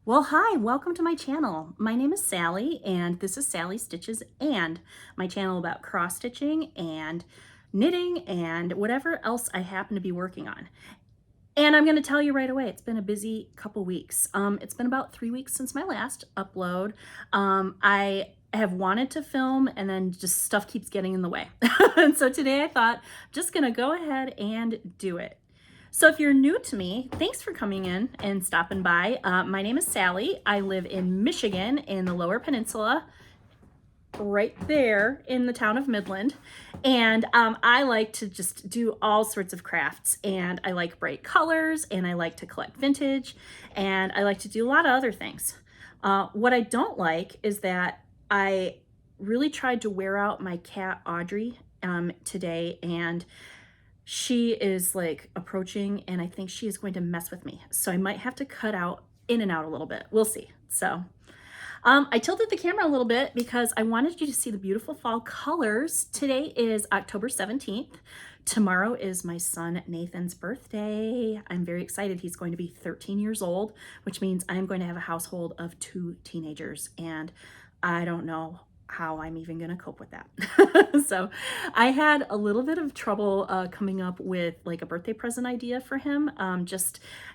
Well, hi, welcome to my channel. My name is Sally and this is Sally Stitches and my channel about cross stitching and knitting and whatever else I happen to be working on. And I'm going to tell you right away, it's been a busy couple weeks. It's been about 3 weeks since my last upload. I have wanted to film and then just stuff keeps getting in the way. And so today I thought I'm just going to go ahead and do it. So if you're new to me, thanks for coming in and stopping by. My name is Sally. I live in Michigan in the Lower Peninsula, right there in the town of Midland. And I like to just do all sorts of crafts, and I like bright colors, and I like to collect vintage, and I like to do a lot of other things. What I don't like is that I really tried to wear out my cat Audrey today, and she is like approaching and I think she is going to mess with me. So I might have to cut out in and out a little bit. We'll see. So I tilted the camera a little bit because I wanted you to see the beautiful fall colors. Today is October 17th. Tomorrow is my son Nathan's birthday. I'm very excited. He's going to be 13 years old, which means I'm going to have a household of 2 teenagers, and I don't know how I'm even going to cope with that. So I had a little bit of trouble coming up with like a birthday present idea for him.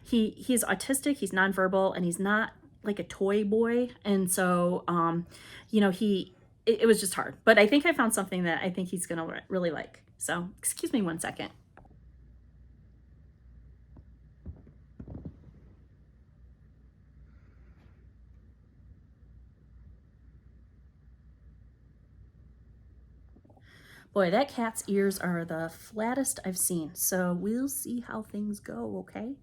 He's autistic, he's nonverbal, and he's not like a toy boy. And so, it was just hard, but I think I found something that I think he's going to really like. So excuse me one second. Boy, that cat's ears are the flattest I've seen. So we'll see how things go, okay?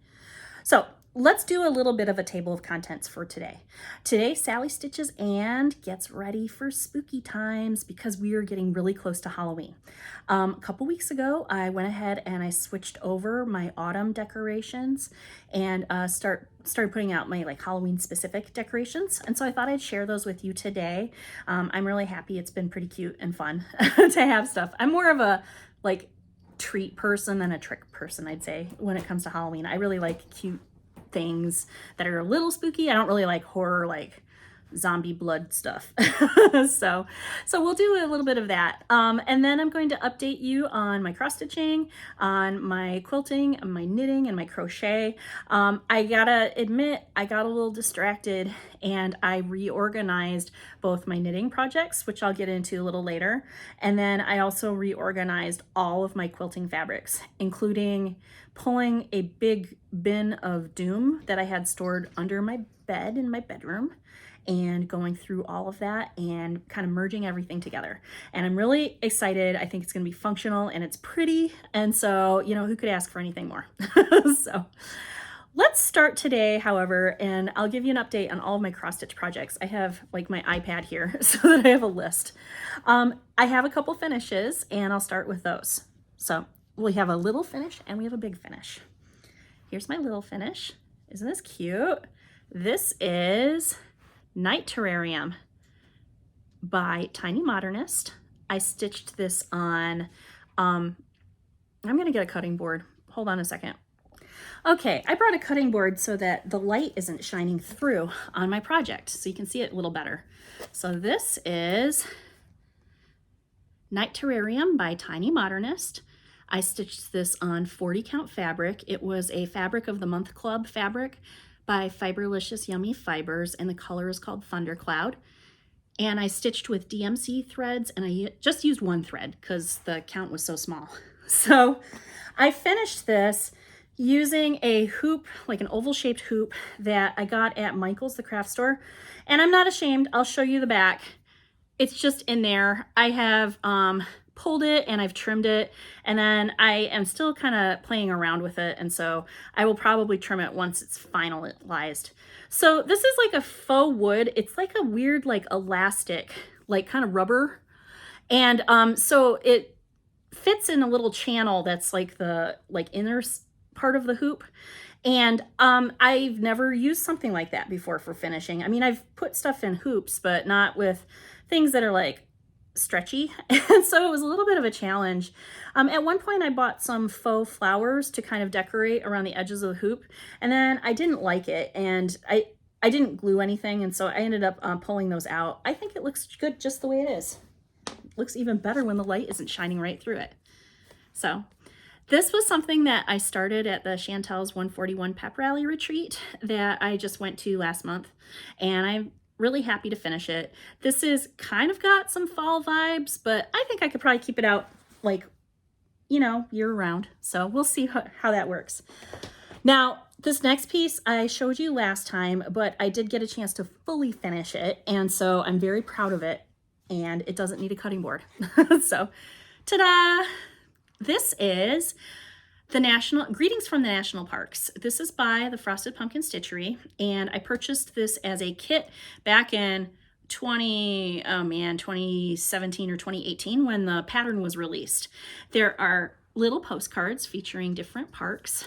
So let's do a little bit of a table of contents for today. Today, Sally stitches and gets ready for spooky times because we are getting really close to Halloween. A couple weeks ago, I went ahead and I switched over my autumn decorations and started putting out my like Halloween specific decorations. And so I thought I'd share those with you today. I'm really happy. It's been pretty cute and fun to have stuff. I'm more of a like treat person than a trick person, I'd say, when it comes to Halloween. I really like cute things that are a little spooky. I don't really like horror, like zombie blood stuff. so we'll do a little bit of that. And then I'm going to update you on my cross stitching, on my quilting, and my knitting, and my crochet. I gotta admit, I got a little distracted and I reorganized both my knitting projects, which I'll get into a little later. And then I also reorganized all of my quilting fabrics, including pulling a big bin of doom that I had stored under my bed in my bedroom and going through all of that and kind of merging everything together. And I'm really excited. I think it's going to be functional and it's pretty. And so, who could ask for anything more? So let's start today, however, and I'll give you an update on all of my cross stitch projects. I have like my iPad here so that I have a list. I have a couple finishes and I'll start with those. So we have a little finish and we have a big finish. Here's my little finish. Isn't this cute? This is Night Terrarium by Tiny Modernist. I stitched this on, I'm gonna get a cutting board. Hold on a second. Okay, I brought a cutting board so that the light isn't shining through on my project, so you can see it a little better. So this is Night Terrarium by Tiny Modernist. I stitched this on 40 count fabric. It was a Fabric of the Month Club fabric by Fiberlicious Yummy Fibers, and the color is called Thundercloud. And I stitched with DMC threads, and I just used one thread because the count was so small. So I finished this using a hoop, like an oval shaped hoop that I got at Michael's, the craft store. And I'm not ashamed, I'll show you the back. It's just in there. I have pulled it and I've trimmed it, and then I am still kind of playing around with it, and so I will probably trim it once it's finalized. So this is like a faux wood. It's like a weird like elastic, like kind of rubber, and so it fits in a little channel that's like the inner part of the hoop. And I've never used something like that before for finishing. I mean, I've put stuff in hoops, but not with things that are like stretchy. And so it was a little bit of a challenge. At one point I bought some faux flowers to kind of decorate around the edges of the hoop, and then I didn't like it, and I didn't glue anything, and so I ended up pulling those out. I think it looks good just the way it is. It looks even better when the light isn't shining right through it. So this was something that I started at the Chantel's 141 Pep Rally retreat that I just went to last month, and I'm really happy to finish it. This is kind of got some fall vibes, but I think I could probably keep it out like, you know, year round. So we'll see how that works. Now, this next piece I showed you last time, but I did get a chance to fully finish it, and so I'm very proud of it, and it doesn't need a cutting board. So, ta-da! This is the Greetings from the National Parks. This is by the Frosted Pumpkin Stitchery, and I purchased this as a kit back in 2017 or 2018 when the pattern was released. There are little postcards featuring different parks.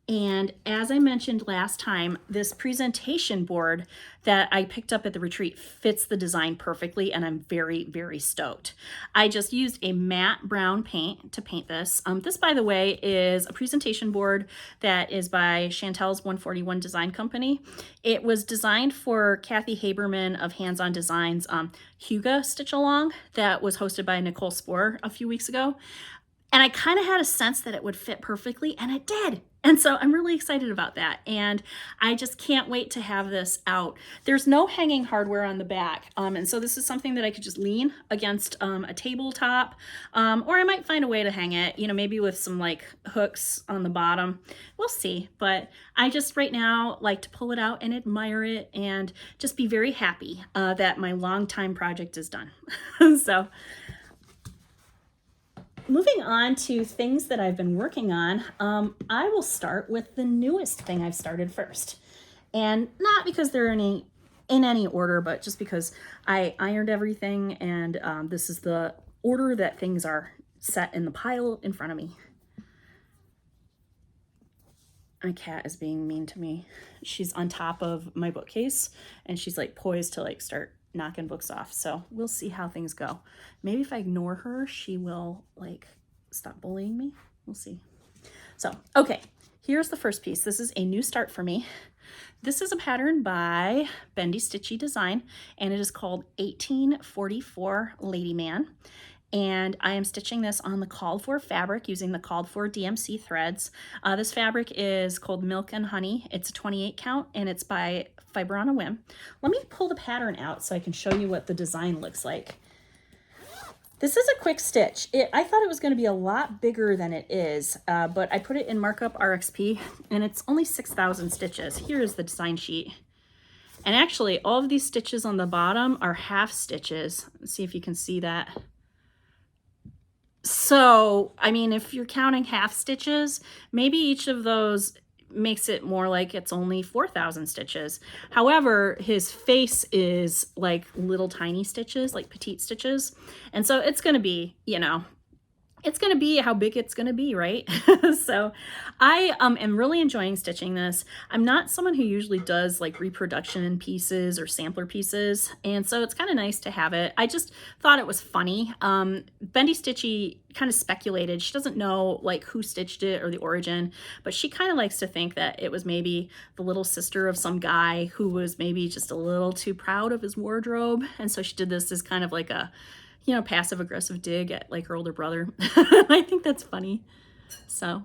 And as I mentioned last time, this presentation board that I picked up at the retreat fits the design perfectly, and I'm very, very stoked. I just used a matte brown paint to paint this. This, by the way, is a presentation board that is by Chantel's 141 Design Company. It was designed for Kathy Haberman of Hands On Designs Huga Stitch Along that was hosted by Nicole Spohr a few weeks ago. And I kind of had a sense that it would fit perfectly, and it did. And so I'm really excited about that. And I just can't wait to have this out. There's no hanging hardware on the back. And so this is something that I could just lean against a tabletop, or I might find a way to hang it, you know, maybe with some like hooks on the bottom. We'll see. But I just right now like to pull it out and admire it and just be very happy that my long time project is done. So moving on to things that I've been working on, I will start with the newest thing I've started first. And not because they're in any order, but just because I ironed everything, and this is the order that things are set in the pile in front of me. My cat is being mean to me. She's on top of my bookcase, and she's like poised to like start knocking books off. So we'll see how things go. Maybe if I ignore her, she will like stop bullying me. We'll see. So, okay, here's the first piece. This is a new start for me. This is a pattern by Bendy Stitchy Design, and it is called 1844 Lady Man. And I am stitching this on the called for fabric using the called for DMC threads. This fabric is called Milk and Honey. It's a 28 count, and it's by Fiber on a Whim. Let me pull the pattern out so I can show you what the design looks like. This is a quick stitch. I thought it was going to be a lot bigger than it is, but I put it in Markup RXP, and it's only 6,000 stitches. Here is the design sheet. And actually, all of these stitches on the bottom are half stitches. Let's see if you can see that. So, I mean, if you're counting half stitches, maybe each of those makes it more like it's only 4,000 stitches. However, his face is like little tiny stitches, like petite stitches. And so it's going to be, you know, it's going to be how big it's going to be, right? So I am really enjoying stitching this. I'm not someone who usually does like reproduction pieces or sampler pieces, and so it's kind of nice to have it. I just thought it was funny. Bendy Stitchy kind of speculated. She doesn't know like who stitched it or the origin, but she kind of likes to think that it was maybe the little sister of some guy who was maybe just a little too proud of his wardrobe, and so she did this as kind of like a, you know, passive aggressive dig at like her older brother. I think that's funny. So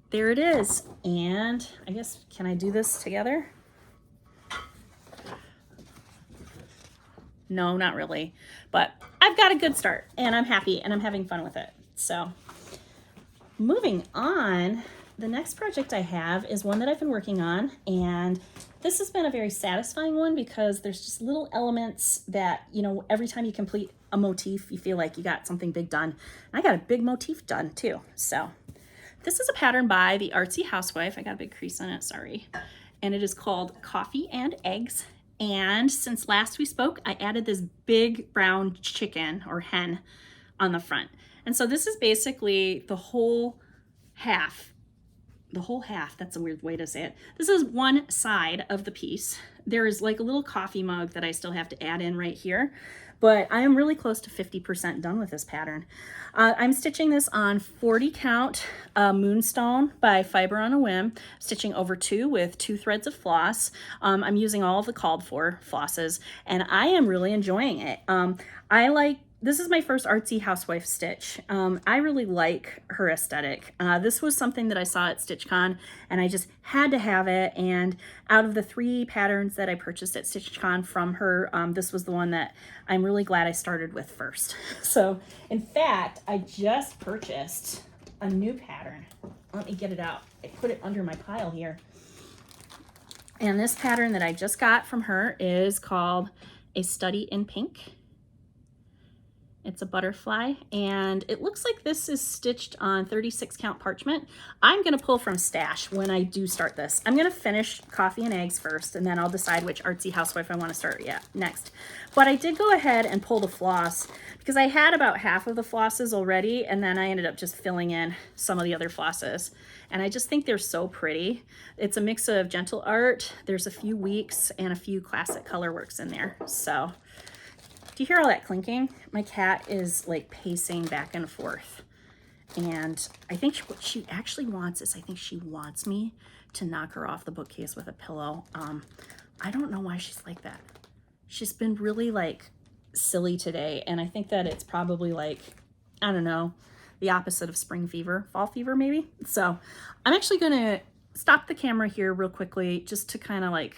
there it is. And I guess, can I do this together? No, not really, but I've got a good start and I'm happy and I'm having fun with it. So moving on, the next project I have is one that I've been working on, and this has been a very satisfying one because there's just little elements that, you know, every time you complete a motif, you feel like you got something big done. And I got a big motif done too. So this is a pattern by the Artsy Housewife. I got a big crease on it, sorry. And it is called Coffee and Eggs. And since last we spoke, I added this big brown chicken or hen on the front. And so this is basically the whole half. That's a weird way to say it. This is one side of the piece. There is like a little coffee mug that I still have to add in right here, but I am really close to 50% done with this pattern. I'm stitching this on 40 count Moonstone by Fiber on a Whim, stitching over 2 with 2 threads of floss. I'm using all of the called for flosses, and I am really enjoying it. This is my first Artsy Housewife stitch. I really like her aesthetic. This was something that I saw at StitchCon, and I just had to have it. And out of the 3 patterns that I purchased at StitchCon from her, this was the one that I'm really glad I started with first. So, in fact, I just purchased a new pattern. Let me get it out. I put it under my pile here. And this pattern that I just got from her is called A Study in Pink. It's a butterfly, and it looks like this is stitched on 36 count parchment. I'm gonna pull from stash when I do start this. I'm gonna finish Coffee and Eggs first, and then I'll decide which Artsy Housewife I wanna start next. But I did go ahead and pull the floss because I had about half of the flosses already, and then I ended up just filling in some of the other flosses. And I just think they're so pretty. It's a mix of gentle art, there's a few weeks, and a few classic color works in there, so. Do you hear all that clinking? My cat is like pacing back and forth. And I think what she actually wants is, I think she wants me to knock her off the bookcase with a pillow. I don't know why she's like that. She's been really like silly today. And I think that it's probably like, I don't know, the opposite of spring fever, fall fever maybe. So I'm actually gonna stop the camera here real quickly just to kind of like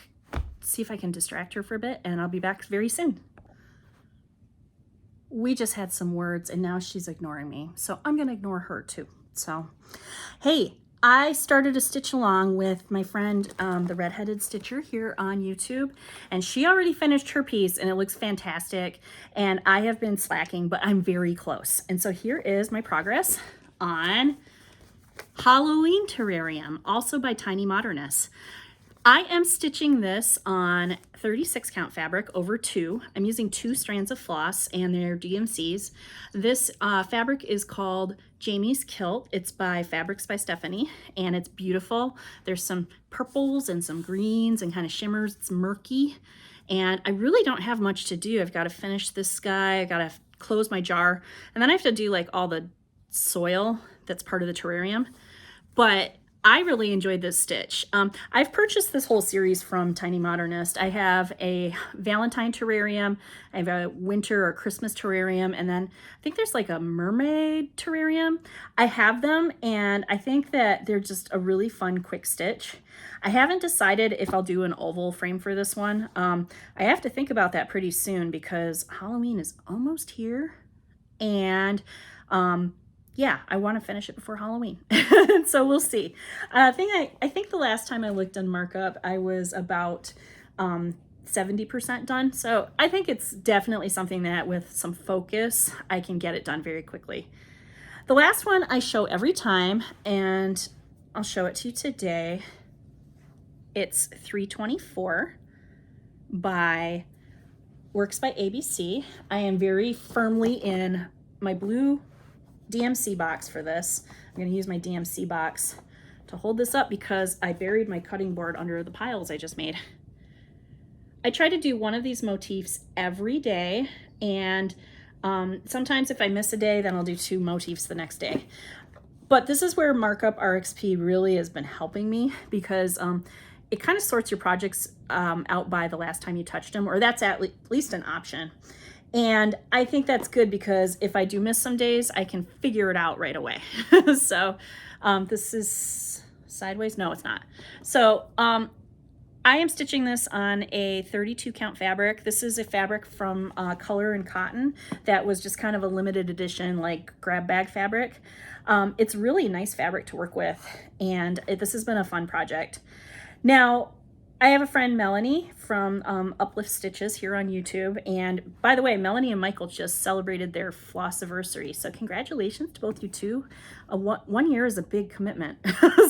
see if I can distract her for a bit, and I'll be back very soon. We just had some words and now she's ignoring me. So I'm gonna ignore her too. So, hey, I started a stitch along with my friend, the Redheaded Stitcher here on YouTube, and she already finished her piece and it looks fantastic. And I have been slacking, but I'm very close. And so here is my progress on Halloween Terrarium, also by Tiny Modernist. I am stitching this on 36 count fabric over 2. I'm using 2 strands of floss and they're DMCs. This fabric is called Jamie's Kilt. It's by Fabrics by Stephanie, and it's beautiful. There's some purples and some greens and kind of shimmers. It's murky, and I really don't have much to do. I've got to finish this guy. I got to close my jar, and then I have to do like all the soil that's part of the terrarium. But I really enjoyed this stitch. I've purchased this whole series from Tiny Modernist. I have a Valentine terrarium, I have a winter or Christmas terrarium, and then I think there's like a mermaid terrarium. I have them, and I think that they're just a really fun quick stitch. I haven't decided if I'll do an oval frame for this one. I have to think about that pretty soon because Halloween is almost here, and yeah, I want to finish it before Halloween. So we'll see. I think the last time I looked on markup, I was about 70% done. So I think it's definitely something that with some focus, I can get it done very quickly. The last one I show every time, and I'll show it to you today. It's 324 by Works by ABC. I am very firmly in my blue DMC box for this. I'm going to use my DMC box to hold this up because I buried my cutting board under the piles I just made. I try to do one of these motifs every day, and sometimes if I miss a day, then I'll do 2 motifs the next day. But this is where Markup RXP really has been helping me because it kind of sorts your projects out by the last time you touched them, or that's at least an option. And I think that's good because if I do miss some days, I can figure it out right away. So this is sideways. No, it's not. So I am stitching this on a 32 count fabric. This is a fabric from Color and Cotton that was just kind of a limited edition, like grab bag fabric. It's really nice fabric to work with, and this has been a fun project. Now, I have a friend, Melanie, from Uplift Stitches here on YouTube. And by the way, Melanie and Michael just celebrated their Flossiversary. So congratulations to both you two. 1 year is a big commitment.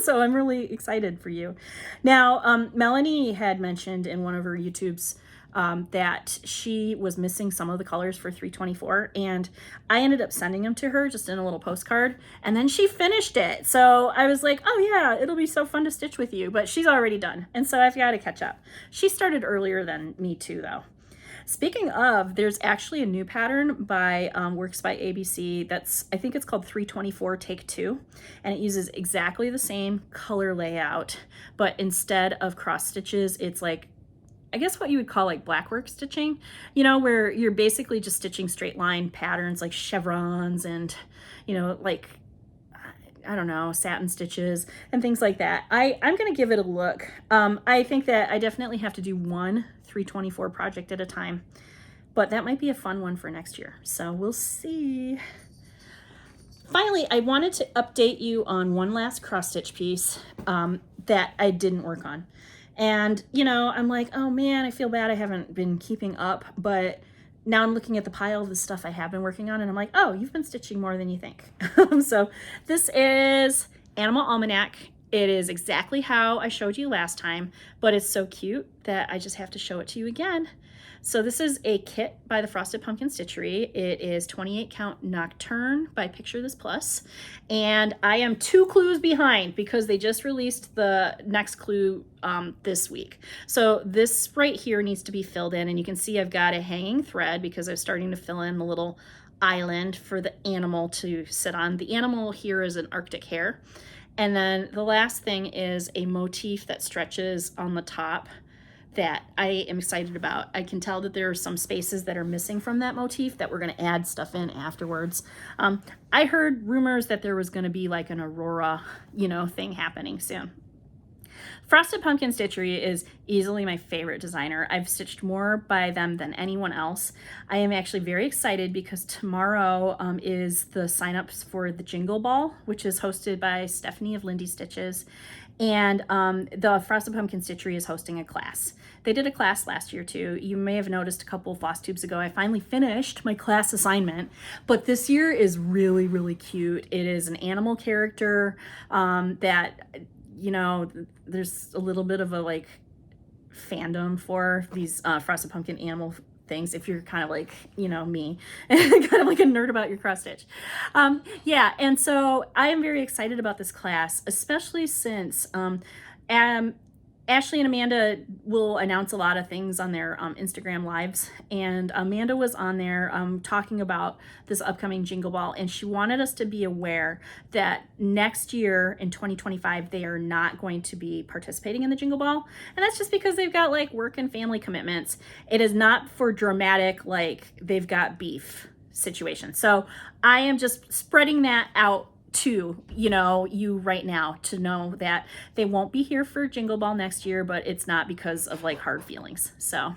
So I'm really excited for you. Now, Melanie had mentioned in one of her YouTubes that she was missing some of the colors for 324, and I ended up sending them to her just in a little postcard, and then she finished it. So I was like, oh yeah, it'll be so fun to stitch with you, but she's already done, and so I've got to catch up. She started earlier than me too, though. Speaking of, there's actually a new pattern by Works by ABC that's, I think it's called 324 Take 2, and it uses exactly the same color layout, but instead of cross stitches, it's like, I guess what you would call like blackwork stitching, you know, where you're basically just stitching straight line patterns like chevrons and, you know, like, I don't know, satin stitches and things like that. I'm going to give it a look. I think that I definitely have to do one 324 project at a time, but that might be a fun one for next year. So we'll see. Finally, I wanted to update you on one last cross stitch piece that I didn't work on. And, you know, I'm like, oh man, I feel bad I haven't been keeping up, but now I'm looking at the pile of the stuff I have been working on, and I'm like, oh, you've been stitching more than you think. So this is Animal Almanac. It is exactly how I showed you last time, but it's so cute that I just have to show it to you again. So this is a kit by the Frosted Pumpkin Stitchery. It is 28 count Nocturne by Picture This Plus. And I am 2 clues behind because they just released the next clue this week. So this right here needs to be filled in, and you can see I've got a hanging thread because I'm starting to fill in the little island for the animal to sit on. The animal here is an Arctic hare. And then the last thing is a motif that stretches on the top that I am excited about. I can tell that there are some spaces that are missing from that motif that we're going to add stuff in afterwards. I heard rumors that there was going to be like an aurora, you know, thing happening soon. Frosted Pumpkin Stitchery is easily my favorite designer. I've stitched more by them than anyone else. I am actually very excited because tomorrow is the sign-ups for the Jingle Ball, which is hosted by Stephanie of Bendy Stitches. And the Frosted Pumpkin Stitchery is hosting a class. They did a class last year too. You may have noticed a couple of Flosstubes ago, I finally finished my class assignment, but this year is really, really cute. It is an animal character that, you know, there's a little bit of a like fandom for these Frosted Pumpkin animal things if you're kind of like, you know, me, kind of like a nerd about your cross stitch. Yeah, and so I am very excited about this class, especially since Ashley and Amanda will announce a lot of things on their Instagram lives, and Amanda was on there talking about this upcoming Jingle Ball, and she wanted us to be aware that next year in 2025 they are not going to be participating in the Jingle Ball, and that's just because they've got like work and family commitments. It is not for dramatic like they've got beef situation. So I am just spreading that out to, you know, you right now to know that they won't be here for Jingle Ball next year, but it's not because of like hard feelings. So,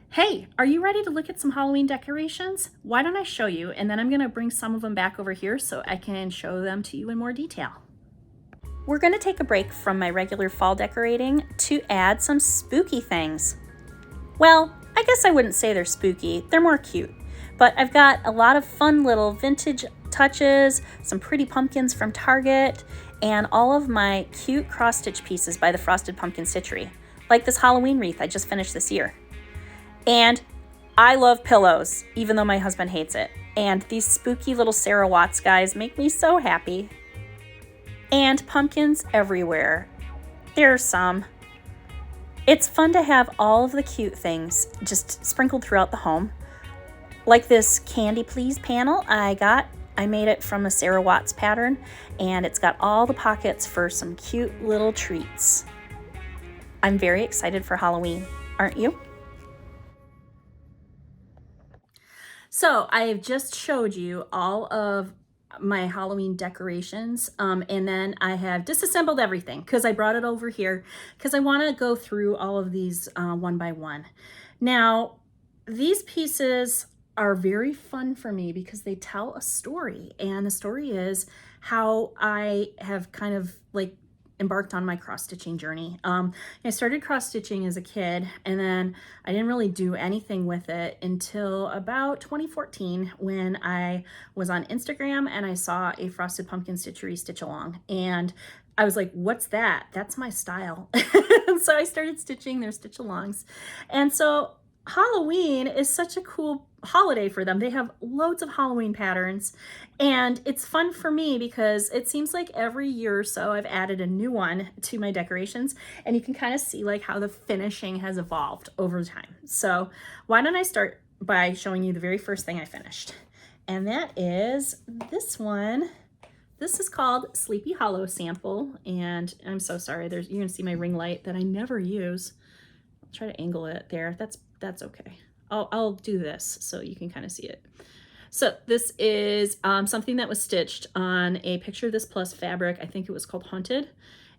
hey, are you ready to look at some Halloween decorations? Why don't I show you, and then I'm gonna bring some of them back over here so I can show them to you in more detail. We're gonna take a break from my regular fall decorating to add some spooky things. Well, I guess I wouldn't say they're spooky, they're more cute. But I've got a lot of fun little vintage touches, some pretty pumpkins from Target, and all of my cute cross-stitch pieces by the Frosted Pumpkin Stitchery, like this Halloween wreath I just finished this year. And I love pillows, even though my husband hates it. And these spooky little Sarah Watts guys make me so happy. And pumpkins everywhere. There are some. It's fun to have all of the cute things just sprinkled throughout the home. Like this Candy Please panel I made it from a Sarah Watts pattern, and it's got all the pockets for some cute little treats. I'm very excited for Halloween, aren't you? So I have just showed you all of my Halloween decorations, and then I have disassembled everything because I brought it over here because I want to go through all of these one by one. Now, these pieces are very fun for me because they tell a story, and the story is how I have kind of like embarked on my cross-stitching journey. I started cross-stitching as a kid, and then I didn't really do anything with it until about 2014 when I was on Instagram and I saw a Frosted Pumpkin Stitchery stitch along, and I was like, what's that? That's my style. So I started stitching their stitch alongs. And so Halloween is such a cool holiday for them. They have loads of Halloween patterns, and it's fun for me because it seems like every year or so I've added a new one to my decorations, and you can kind of see like how the finishing has evolved over time. So why don't I start by showing you the very first thing I finished, and that is this one. This is called Sleepy Hollow Sample, and I'm so sorry, you're gonna see my ring light that I never use. I'll try to angle it there. That's okay. I'll do this so you can kind of see it. So this is something that was stitched on a Picture This Plus fabric. I think it was called Haunted.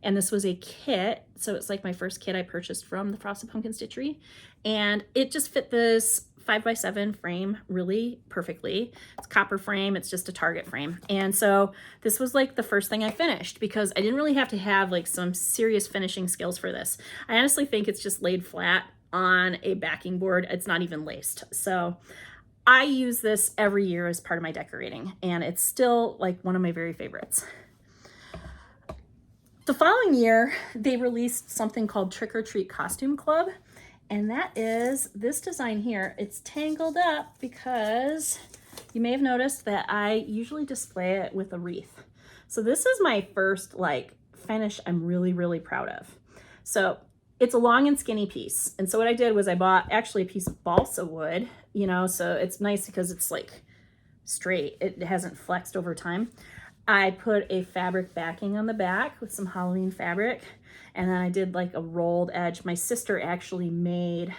And this was a kit. So it's like my first kit I purchased from the Frosted Pumpkin Stitchery. And it just fit this 5x7 frame really perfectly. It's copper frame. It's just a Target frame. And so this was like the first thing I finished because I didn't really have to have like some serious finishing skills for this. I honestly think it's just laid flat on a backing board. It's not even laced. So I use this every year as part of my decorating, and it's still like one of my very favorites. The following year, they released something called Trick or Treat Costume Club, and that is this design here. It's tangled up because you may have noticed that I usually display it with a wreath. So this is my first like finish I'm really, really proud of. So it's a long and skinny piece. And so what I did was I bought actually a piece of balsa wood, you know, so it's nice because it's like straight. It hasn't flexed over time. I put a fabric backing on the back with some Halloween fabric. And then I did like a rolled edge. My sister actually made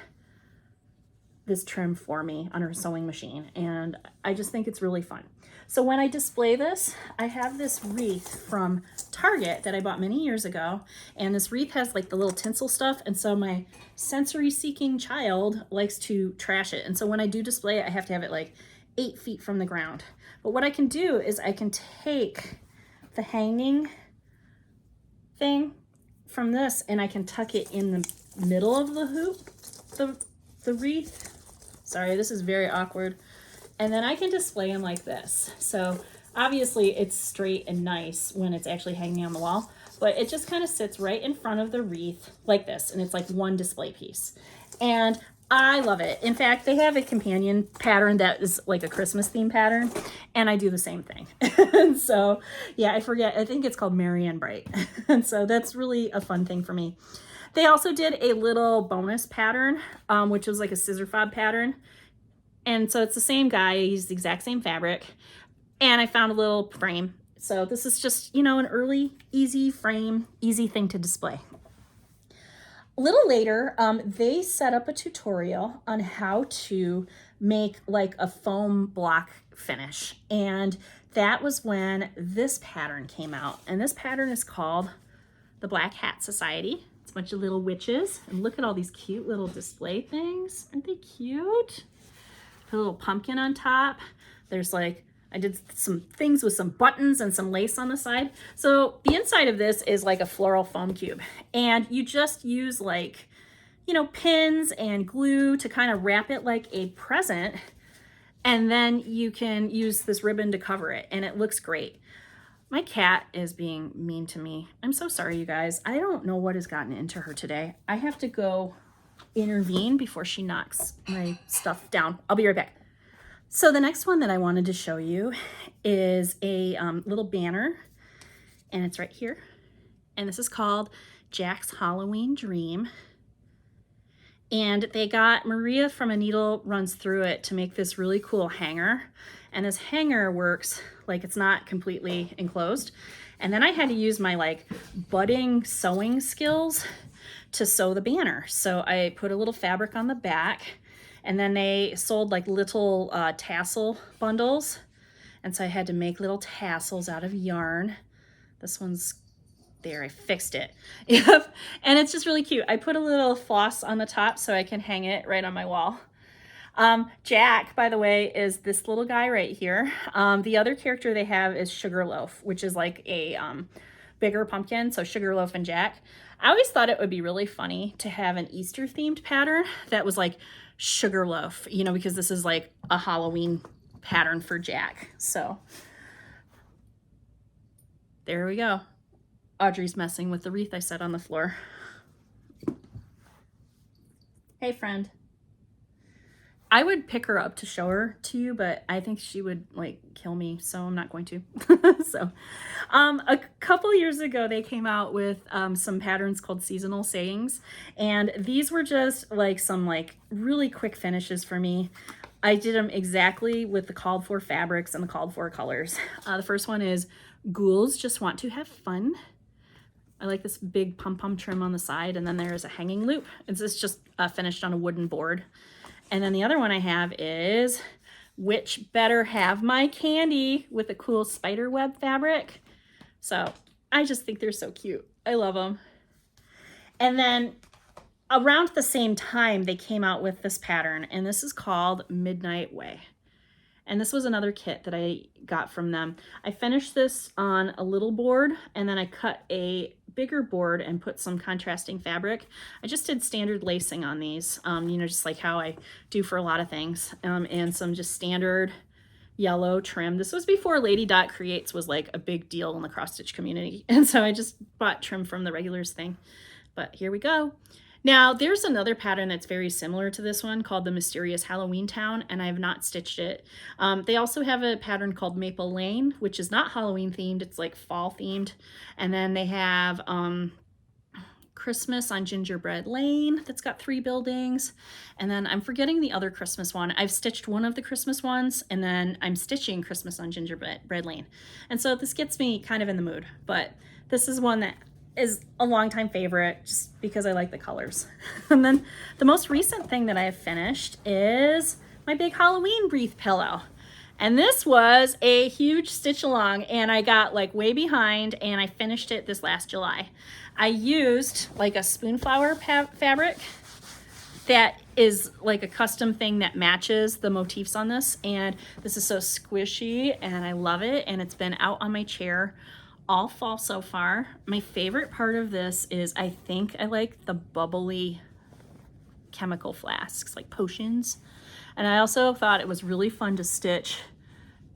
this trim for me on her sewing machine. And I just think it's really fun. So when I display this, I have this wreath from Target that I bought many years ago. And this wreath has like the little tinsel stuff. And so my sensory seeking child likes to trash it. And so when I do display it, I have to have it like 8 feet from the ground. But what I can do is I can take the hanging thing from this and I can tuck it in the middle of the hoop, the wreath. Sorry, this is very awkward. And then I can display them like this. So obviously it's straight and nice when it's actually hanging on the wall, but it just kind of sits right in front of the wreath like this. And it's like one display piece. And I love it. In fact, they have a companion pattern that is like a Christmas theme pattern, and I do the same thing. And so, yeah, I forget. I think it's called Merry and Bright. And so that's really a fun thing for me. They also did a little bonus pattern, which was like a scissor fob pattern. And so it's the same guy. I used the exact same fabric, and I found a little frame. So this is just, you know, an early, easy frame, easy thing to display. A little later, they set up a tutorial on how to make like a foam block finish. And that was when this pattern came out. And this pattern is called the Black Hat Society. It's a bunch of little witches. And look at all these cute little display things. Aren't they cute? Put a little pumpkin on top. There's like, I did some things with some buttons and some lace on the side. So the inside of this is like a floral foam cube. And you just use like, you know, pins and glue to kind of wrap it like a present. And then you can use this ribbon to cover it. And it looks great. My cat is being mean to me. I'm so sorry, you guys. I don't know what has gotten into her today. I have to go intervene before she knocks my stuff down. I'll be right back. So the next one that I wanted to show you is a little banner, and it's right here. And this is called Jack's Halloween Dream. And they got Maria from A Needle Runs Through It to make this really cool hanger. And this hanger works like it's not completely enclosed. And then I had to use my like budding sewing skills to sew the banner. So I put a little fabric on the back. And then they sold like little tassel bundles. And so I had to make little tassels out of yarn. This one's there, I fixed it. Yep, and it's just really cute. I put a little floss on the top so I can hang it right on my wall. Jack, by the way, is this little guy right here. The other character they have is Sugarloaf, which is like a bigger pumpkin, so Sugarloaf and Jack. I always thought it would be really funny to have an Easter themed pattern that was like Sugarloaf, you know, because this is like a Halloween pattern for Jack. So there we go. Audrey's messing with the wreath I set on the floor. Hey, friend. I would pick her up to show her to you, but I think she would like kill me, so I'm not going to. So a couple years ago they came out with some patterns called seasonal sayings, and these were just like some like really quick finishes for me. I did them exactly with the called for fabrics and the called for colors. The first one is ghouls just want to have fun. I like this big pom-pom trim on the side, and then there's a hanging loop. It's just finished on a wooden board. And then the other one I have is Which Better Have My Candy with a cool spider web fabric. So I just think they're so cute. I love them. And then around the same time, they came out with this pattern, and this is called Midnight Way. And this was another kit that I got from them. I finished this on a little board, and then I cut a bigger board and put some contrasting fabric. I just did standard lacing on these, you know, just like how I do for a lot of things, and some just standard yellow trim. This was before Lady Dot Creates was like a big deal in the cross stitch community, and so I just bought trim from the regulars thing. But here we go. Now there's another pattern that's very similar to this one called the Mysterious Halloween Town, and I have not stitched it. They also have a pattern called Maple Lane, which is not Halloween themed, it's like fall themed. And then they have Christmas on Gingerbread Lane that's got 3 buildings. And then I'm forgetting the other Christmas one. I've stitched one of the Christmas ones, and then I'm stitching Christmas on Gingerbread Lane. And so this gets me kind of in the mood, but this is one that is a longtime favorite just because I like the colors. And then the most recent thing that I have finished is my big Halloween wreath pillow. And this was a huge stitch along, and I got like way behind, and I finished it this last July. I used like a spoonflower fabric that is like a custom thing that matches the motifs on this. And this is so squishy, and I love it. And it's been out on my chair all fall so far. My favorite part of this is I think I like the bubbly chemical flasks, like potions. And I also thought it was really fun to stitch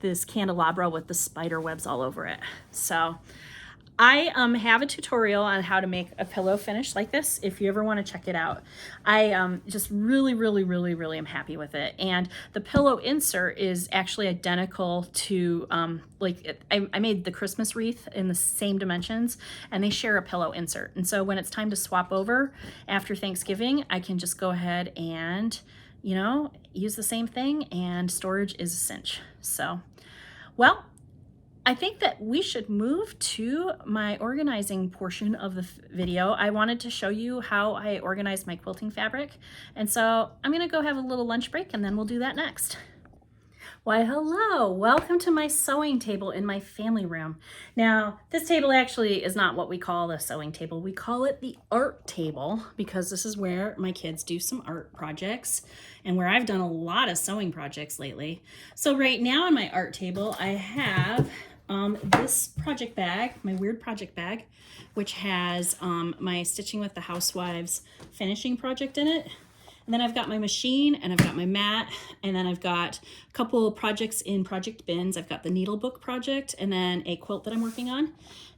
this candelabra with the spider webs all over it. So I have a tutorial on how to make a pillow finish like this if you ever want to check it out. I just really am happy with it. And the pillow insert is actually identical to I made the Christmas wreath in the same dimensions, and they share a pillow insert. And so when it's time to swap over after Thanksgiving, I can just go ahead and, you know, use the same thing, and storage is a cinch. So, well, I think that we should move to my organizing portion of the video. I wanted to show you how I organize my quilting fabric. And so I'm gonna go have a little lunch break, and then we'll do that next. Why, hello, welcome to my sewing table in my family room. Now, this table actually is not what we call the sewing table. We call it the art table, because this is where my kids do some art projects and where I've done a lot of sewing projects lately. So right now on my art table, I have this project bag, my weird project bag, which has my Stitching with the Housewives finishing project in it. And then I've got my machine, and I've got my mat, and then I've got a couple projects in project bins. I've got the needlebook project, and then a quilt that I'm working on.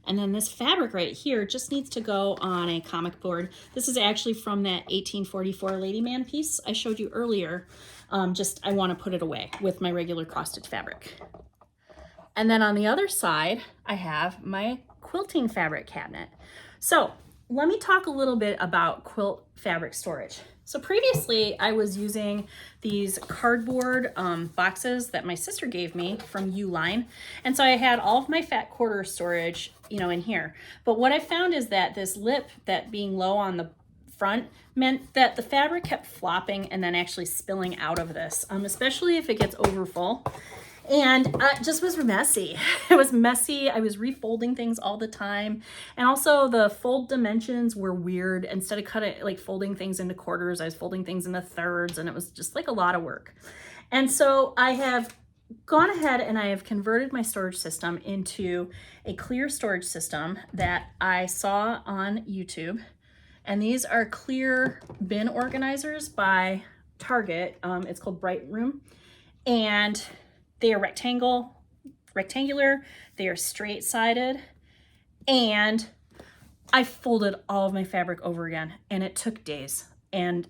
And then this fabric right here just needs to go on a comic board. This is actually from that 1844 Ladyman piece I showed you earlier. I want to put it away with my regular cross stitch fabric. And then on the other side, I have my quilting fabric cabinet. So let me talk a little bit about quilt fabric storage. So previously I was using these cardboard boxes that my sister gave me from Uline. And so I had all of my fat quarter storage, you know, in here. But what I found is that this lip, that being low on the front, meant that the fabric kept flopping and then actually spilling out of this, especially if it gets over full. And it just was messy. It was messy. I was refolding things all the time. And also the fold dimensions were weird. Instead of folding things into quarters, I was folding things into thirds, and it was just like a lot of work. And so I have gone ahead and I have converted my storage system into a clear storage system that I saw on YouTube. And these are clear bin organizers by Target. It's called Bright Room. And they are rectangular, they are straight-sided, and I folded all of my fabric over again, and it took days. And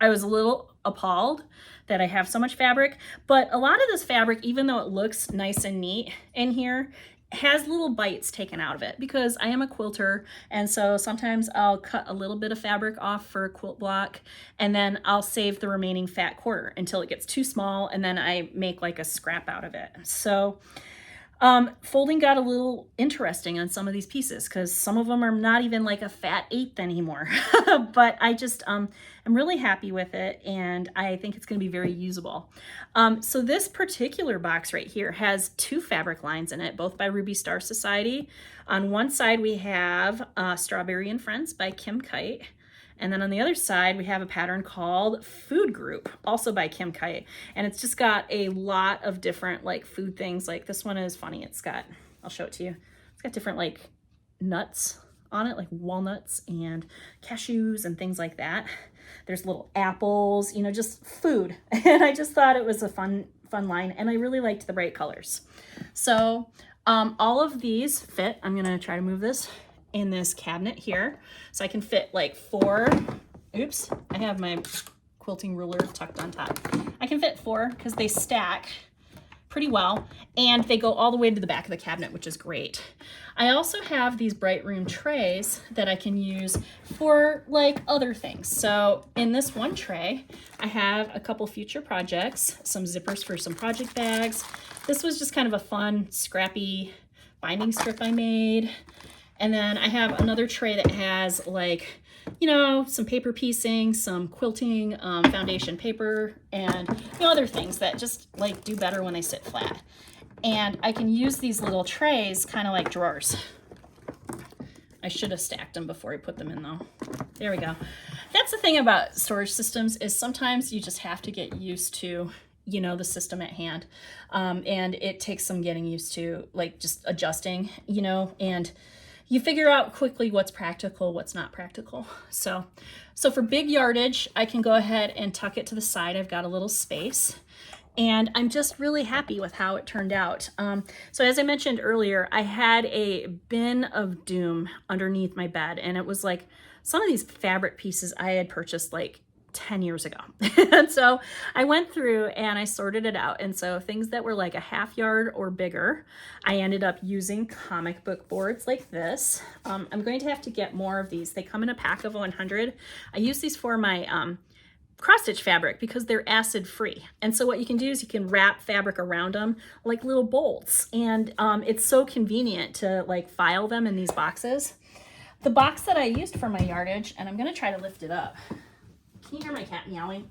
I was a little appalled that I have so much fabric. But a lot of this fabric, even though it looks nice and neat in here, has little bites taken out of it because I am a quilter, and so sometimes I'll cut a little bit of fabric off for a quilt block, and then I'll save the remaining fat quarter until it gets too small, and then I make like a scrap out of it. So folding got a little interesting on some of these pieces because some of them are not even like a fat eighth anymore. But I just I'm really happy with it, and I think it's going to be very usable. So this particular box right here has 2 fabric lines in it, both by Ruby Star Society. On one side we have Strawberry and Friends by Kim Kite. And then on the other side, we have a pattern called Food Group, also by Kim Kite. And it's just got a lot of different like food things. Like this one is funny. It's got, I'll show it to you. It's got different like nuts on it, like walnuts and cashews and things like that. There's little apples, you know, just food. And I just thought it was a fun line. And I really liked the bright colors. So all of these fit. I'm going to try to move this in this cabinet here, so I can fit like 4, oops, I have my quilting ruler tucked on top. I can fit 4 because they stack pretty well, and they go all the way to the back of the cabinet, which is great. I also have these Bright Room trays that I can use for like other things. So in this one tray, I have a couple future projects, some zippers for some project bags. This was just kind of a fun, scrappy binding strip I made. And then I have another tray that has like, you know, some paper piecing, some quilting, foundation paper, and you know, other things that just like do better when they sit flat. And I can use these little trays kind of like drawers. I should have stacked them before I put them in though. There we go. That's the thing about storage systems, is sometimes you just have to get used to, you know, the system at hand. And it takes some getting used to, like just adjusting, you know, and you figure out quickly what's practical, what's not practical. So for big yardage, I can go ahead and tuck it to the side. I've got a little space, and I'm just really happy with how it turned out. So as I mentioned earlier, I had a bin of doom underneath my bed, and it was like some of these fabric pieces I had purchased like 10 years ago. And so I went through and I sorted it out. And so things that were like a half yard or bigger, I ended up using comic book boards like this. I'm going to have to get more of these. They come in a pack of 100. I use these for my cross stitch fabric because they're acid free. And so what you can do is you can wrap fabric around them like little bolts. And it's so convenient to like file them in these boxes. The box that I used for my yardage, and I'm going to try to lift it up. Can you hear my cat meowing?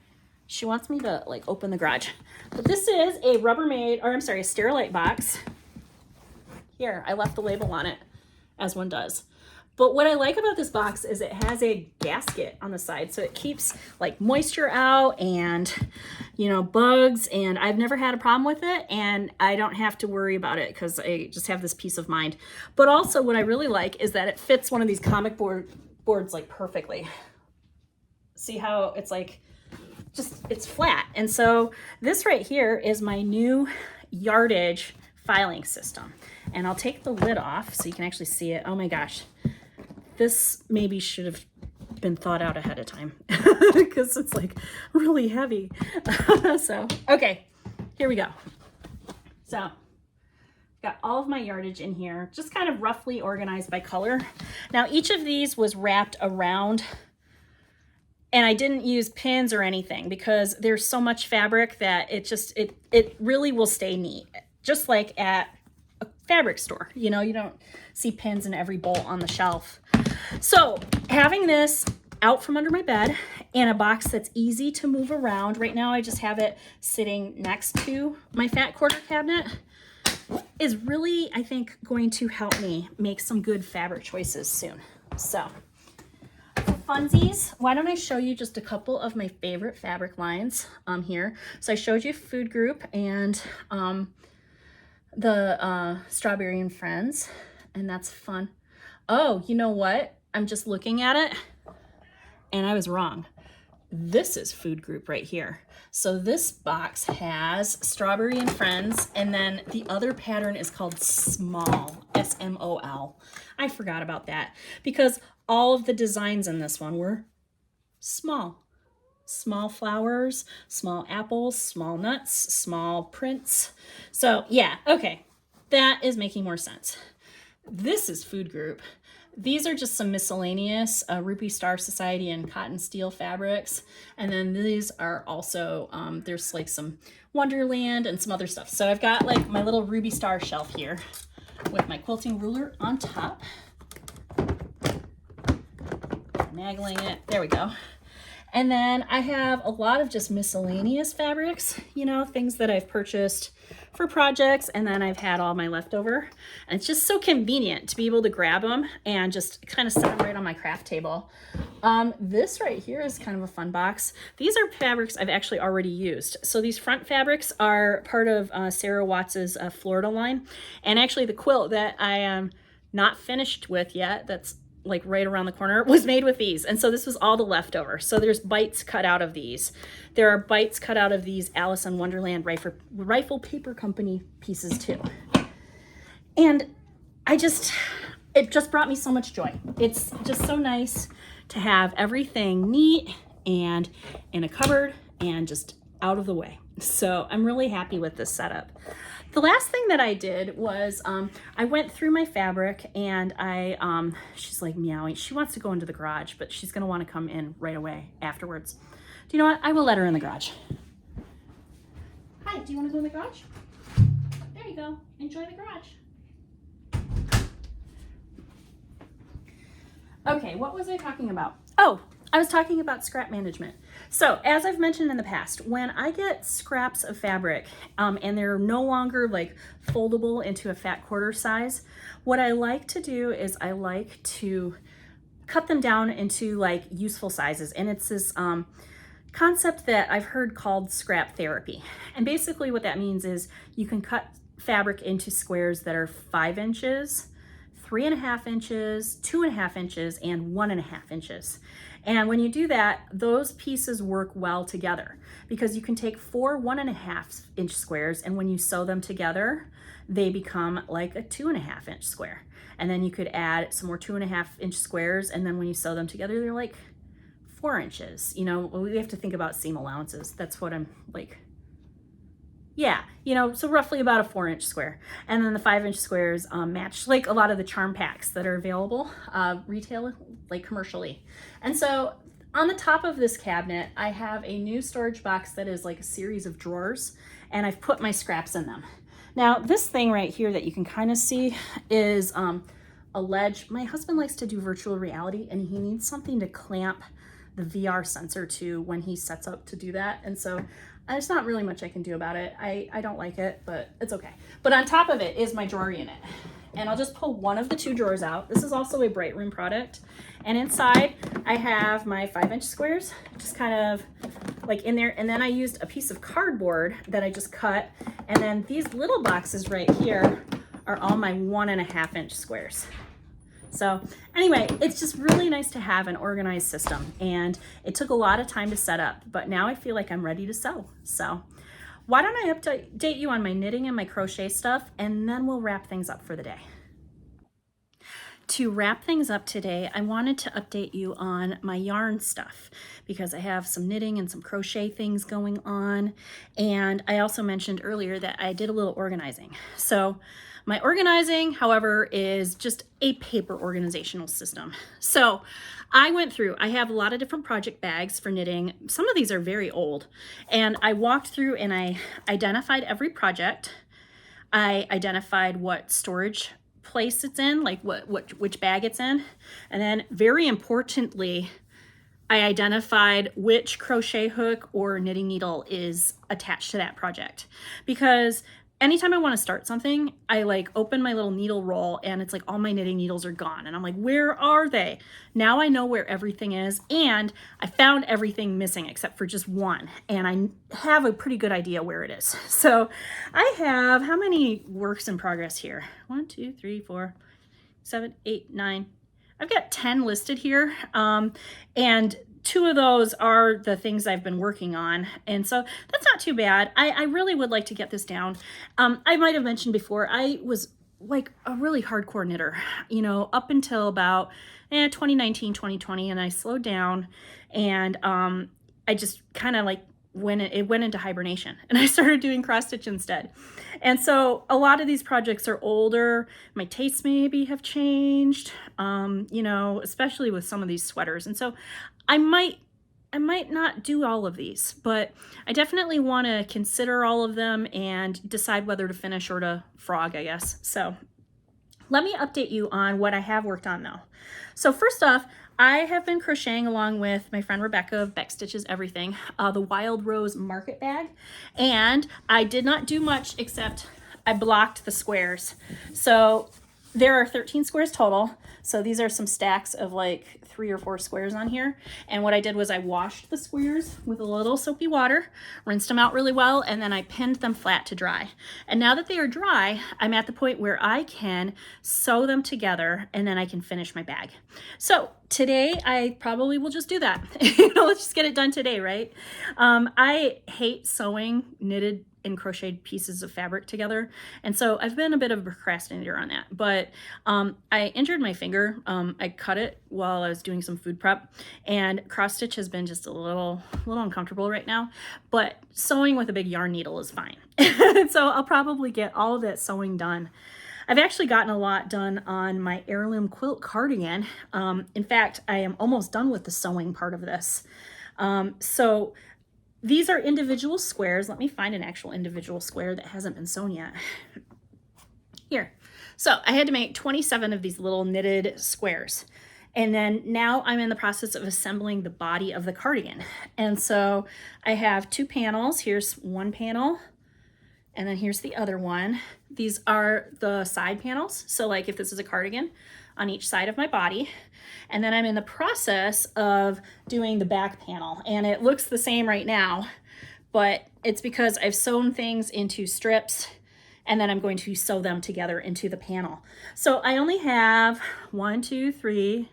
She wants me to like open the garage. But this is a Rubbermaid, or I'm sorry, a Sterilite box. Here, I left the label on it, as one does. But what I like about this box is it has a gasket on the side, so it keeps like moisture out and, you know, bugs, and I've never had a problem with it, and I don't have to worry about it because I just have this peace of mind. But also what I really like is that it fits one of these comic boards like perfectly. See how it's like, just, it's flat. And so this right here is my new yardage filing system. And I'll take the lid off so you can actually see it. Oh my gosh. This maybe should have been thought out ahead of time because it's like really heavy. So, okay, here we go. So got all of my yardage in here, just kind of roughly organized by color. Now each of these was wrapped around, and I didn't use pins or anything because there's so much fabric that it really will stay neat. Just like at a fabric store, you know, you don't see pins in every bolt on the shelf. So having this out from under my bed in a box that's easy to move around. Right now I just have it sitting next to my fat quarter cabinet is really, I think, going to help me make some good fabric choices soon. So funsies, why don't I show you just a couple of my favorite fabric lines here. So I showed you Food Group and the Strawberry and Friends, and that's fun. Oh, you know what? I'm just looking at it and I was wrong. This is Food Group right here. So this box has Strawberry and Friends, and then the other pattern is called Small, S-M-O-L. I forgot about that because all of the designs in this one were small. small flowers, small apples, small nuts, small prints. So yeah, okay, that is making more sense. This is food group. These are just some miscellaneous Ruby Star Society and cotton steel fabrics. And then these are also, there's like some Wonderland and some other stuff. So I've got like my little Ruby Star shelf here with my quilting ruler on top. Finagling it, there we go. And then I have a lot of just miscellaneous fabrics, you know, things that I've purchased for projects, and then I've had all my leftover. And it's just so convenient to be able to grab them and just kind of set them right on my craft table. This right here is kind of a fun box. These are fabrics I've actually already used. So these front fabrics are part of Sarah Watts's Florida line. And actually the quilt that I am not finished with yet, that's like right around the corner, was made with these. And so this was all the leftover. So there's bites cut out of these. There are bites cut out of these Alice in Wonderland Rifle Paper Company pieces too. And it just brought me so much joy. It's just so nice to have everything neat and in a cupboard and just out of the way. So I'm really happy with this setup. The last thing that I did was I went through my fabric and she's like meowing. She wants to go into the garage, but she's gonna want to come in right away afterwards. Do you know what? I will let her in the garage. Hi, do you want to go in the garage? There you go. Enjoy the garage. Okay, what was I talking about? Oh, I was talking about scrap management. So as I've mentioned in the past, when I get scraps of fabric and they're no longer like foldable into a fat quarter size, what I like to do is I like to cut them down into like useful sizes. And it's this concept that I've heard called scrap therapy. And basically what that means is you can cut fabric into squares that are 5 inches, 3.5 inches, 2.5 inches, and 1.5 inches. And when you do that, those pieces work well together because you can take 4 1.5 inch squares, and when you sew them together, they become like a 2.5 inch square. And then you could add some more 2.5 inch squares, and then when you sew them together, they're like 4 inches. You know, we have to think about seam allowances. That's what I'm like. Yeah, you know, so roughly about a 4 inch square. And then the 5 inch squares match like a lot of the charm packs that are available retail, like commercially. And so on the top of this cabinet, I have a new storage box that is like a series of drawers, and I've put my scraps in them. Now, this thing right here that you can kind of see is a ledge. My husband likes to do virtual reality, and he needs something to clamp the VR sensor to when he sets up to do that. And so there's not really much I can do about it. I don't like it, but it's okay. But on top of it is my drawer unit. And I'll just pull one of the 2 drawers out. This is also a Bright Room product. And inside I have my 5 inch squares, just kind of like in there. And then I used a piece of cardboard that I just cut. And then these little boxes right here are all my 1.5 inch squares. So anyway, it's just really nice to have an organized system, and it took a lot of time to set up, but now I feel like I'm ready to sew. So why don't I update you on my knitting and my crochet stuff, and then we'll wrap things up for the day. To wrap things up today, I wanted to update you on my yarn stuff because I have some knitting and some crochet things going on. And I also mentioned earlier that I did a little organizing. So my organizing, however, is just a paper organizational system. So I went through, I have a lot of different project bags for knitting. Some of these are very old. And I walked through and I identified every project. I identified what storage place it's in, like which bag it's in. And then very importantly, I identified which crochet hook or knitting needle is attached to that project. Because anytime I want to start something, I like open my little needle roll and it's like all my knitting needles are gone. And I'm like, where are they? Now I know where everything is, and I found everything missing except for just one. And I have a pretty good idea where it is. So I have, how many works in progress here? 1, 2, 3, 4, 7, 8, 9. I've got 10 listed here. And 2 of those are the things I've been working on. And so that's not too bad. I really would like to get this down. I might have mentioned before, I was like a really hardcore knitter, you know, up until about 2019, 2020, and I slowed down, and I just kind of like it went into hibernation and I started doing cross stitch instead. And so a lot of these projects are older. My tastes maybe have changed, you know, especially with some of these sweaters. And so I might not do all of these, but I definitely want to consider all of them and decide whether to finish or to frog, I guess. So let me update you on what I have worked on though. So first off, I have been crocheting along with my friend Rebecca of Beck Stitches Everything, the Wild Rose Market Bag. And I did not do much except I blocked the squares. So there are 13 squares total. So these are some stacks of like 3 or 4 squares on here. And what I did was I washed the squares with a little soapy water, rinsed them out really well, and then I pinned them flat to dry. And now that they are dry, I'm at the point where I can sew them together and then I can finish my bag. So today I probably will just do that. You know, let's just get it done today, right? I hate sewing knitted and crocheted pieces of fabric together, and so I've been a bit of a procrastinator on that. But I injured my finger. I cut it while I was doing some food prep, and cross stitch has been just a little uncomfortable right now. But sewing with a big yarn needle is fine. So I'll probably get all of that sewing done. I've actually gotten a lot done on my heirloom quilt cardigan. In fact, I am almost done with the sewing part of this. So these are individual squares. Let me find an actual individual square that hasn't been sewn yet. Here. So I had to make 27 of these little knitted squares. And then now I'm in the process of assembling the body of the cardigan. And so I have 2 panels. Here's one panel, and then here's the other one. These are the side panels. So like if this is a cardigan on each side of my body. And then I'm in the process of doing the back panel, and it looks the same right now, but it's because I've sewn things into strips and then I'm going to sew them together into the panel. So I only have 1, 2, 3,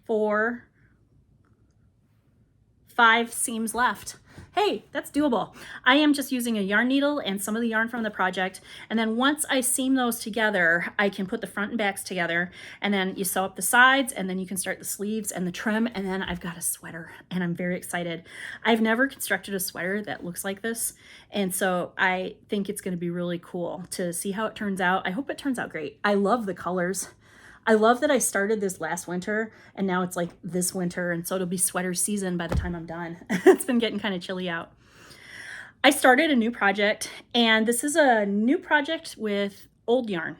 4, 5 seams left. Hey, that's doable. I am just using a yarn needle and some of the yarn from the project. And then once I seam those together, I can put the front and backs together, and then you sew up the sides, and then you can start the sleeves and the trim, and then I've got a sweater, and I'm very excited. I've never constructed a sweater that looks like this, and so I think it's gonna be really cool to see how it turns out. I hope it turns out great. I love the colors. I love that I started this last winter and now it's like this winter, and so it'll be sweater season by the time I'm done. It's been getting kind of chilly out. I started a new project, and this is a new project with old yarn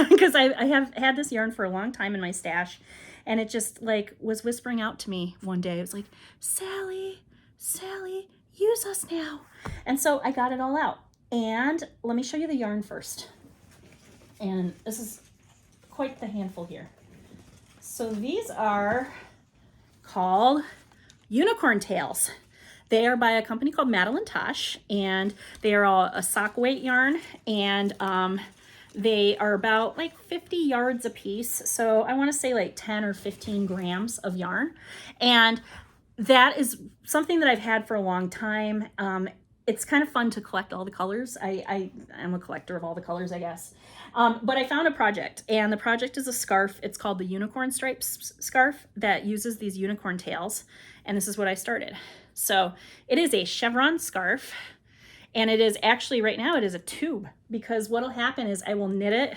because I have had this yarn for a long time in my stash, and it just like was whispering out to me one day. It was like, Sally, use us now. And so I got it all out, and let me show you the yarn first. And this is quite the handful here. So these are called unicorn tails. They are by a company called Madeline Tosh, and they are all a sock weight yarn, and they are about like 50 yards a piece. So I want to say like 10 or 15 grams of yarn. And that is something that I've had for a long time. It's kind of fun to collect all the colors. I am a collector of all the colors, I guess. But I found a project, and the project is a scarf. It's called the Unicorn Stripes scarf that uses these unicorn tails, and this is what I started. So it is a chevron scarf, and it is actually, right now, it is a tube, because what'll happen is I will knit it,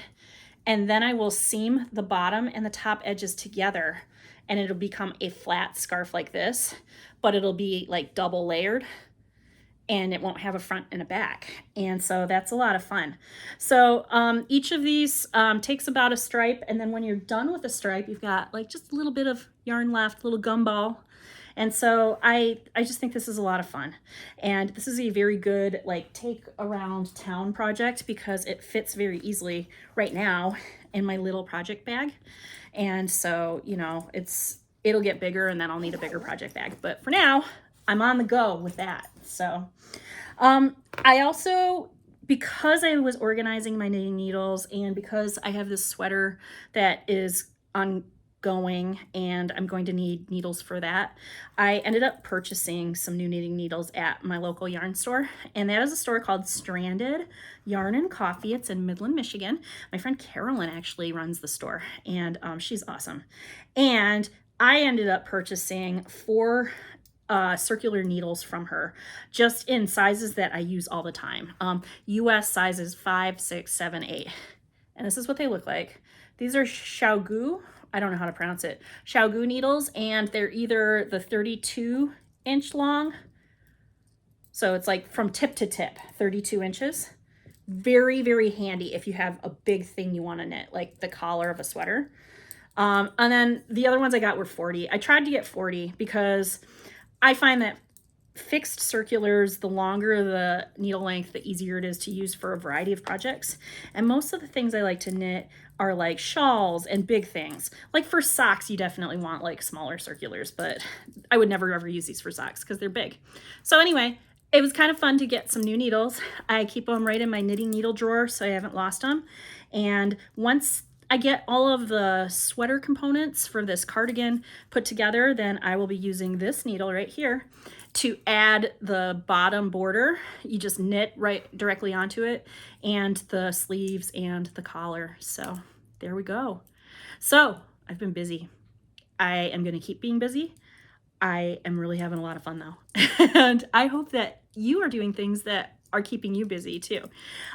and then I will seam the bottom and the top edges together, and it'll become a flat scarf like this, but it'll be like double layered, and it won't have a front and a back. And so that's a lot of fun. So each of these takes about a stripe, and then when you're done with the stripe, you've got like just a little bit of yarn left, little gumball. And so I just think this is a lot of fun. And this is a very good like take around town project, because it fits very easily right now in my little project bag. And so, you know, it'll get bigger, and then I'll need a bigger project bag. But for now, I'm on the go with that. So I also, because I was organizing my knitting needles, and because I have this sweater that is ongoing and I'm going to need needles for that, I ended up purchasing some new knitting needles at my local yarn store. And that is a store called Stranded Yarn and Coffee. It's in Midland, Michigan. My friend Carolyn actually runs the store, and she's awesome. And I ended up purchasing 4 circular needles from her, just in sizes that I use all the time. US sizes 5, 6, 7, 8. And this is what they look like. These are Xiaogu, I don't know how to pronounce it, Xiaogu needles, and they're either the 32-inch long, so it's like from tip to tip, 32 inches. Very, very handy if you have a big thing you want to knit, like the collar of a sweater. And then the other ones I got were 40. I tried to get 40 because I find that fixed circulars, the longer the needle length, the easier it is to use for a variety of projects. And most of the things I like to knit are like shawls and big things. Like for socks, you definitely want like smaller circulars, but I would never ever use these for socks because they're big. So anyway, it was kind of fun to get some new needles. I keep them right in my knitting needle drawer so I haven't lost them. And once I get all of the sweater components for this cardigan put together, then I will be using this needle right here to add the bottom border. You just knit right directly onto it, and the sleeves and the collar. So there we go. So I've been busy. I am going to keep being busy. I am really having a lot of fun though. And I hope that you are doing things that are keeping you busy too.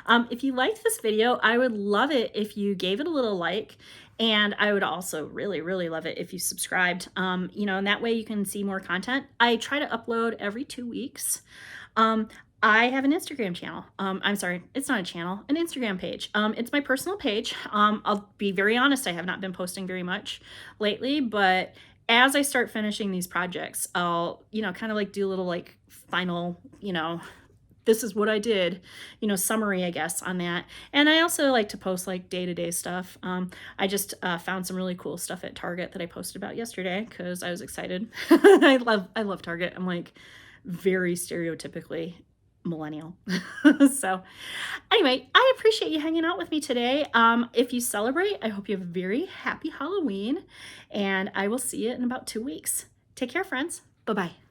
If you liked this video, I would love it if you gave it a little like, and I would also really, really love it if you subscribed, you know, and that way you can see more content. I try to upload every 2 weeks. I have an Instagram channel. I'm sorry, it's not a channel, an Instagram page. It's my personal page. I'll be very honest, I have not been posting very much lately, but as I start finishing these projects, I'll, you know, kind of like do a little like final, you know, this is what I did, you know, summary, I guess, on that. And I also like to post like day-to-day stuff. I just found some really cool stuff at Target that I posted about yesterday because I was excited. I love Target. I'm like very stereotypically millennial. So anyway, I appreciate you hanging out with me today. If you celebrate, I hope you have a very happy Halloween, and I will see you in about 2 weeks. Take care, friends. Bye-bye.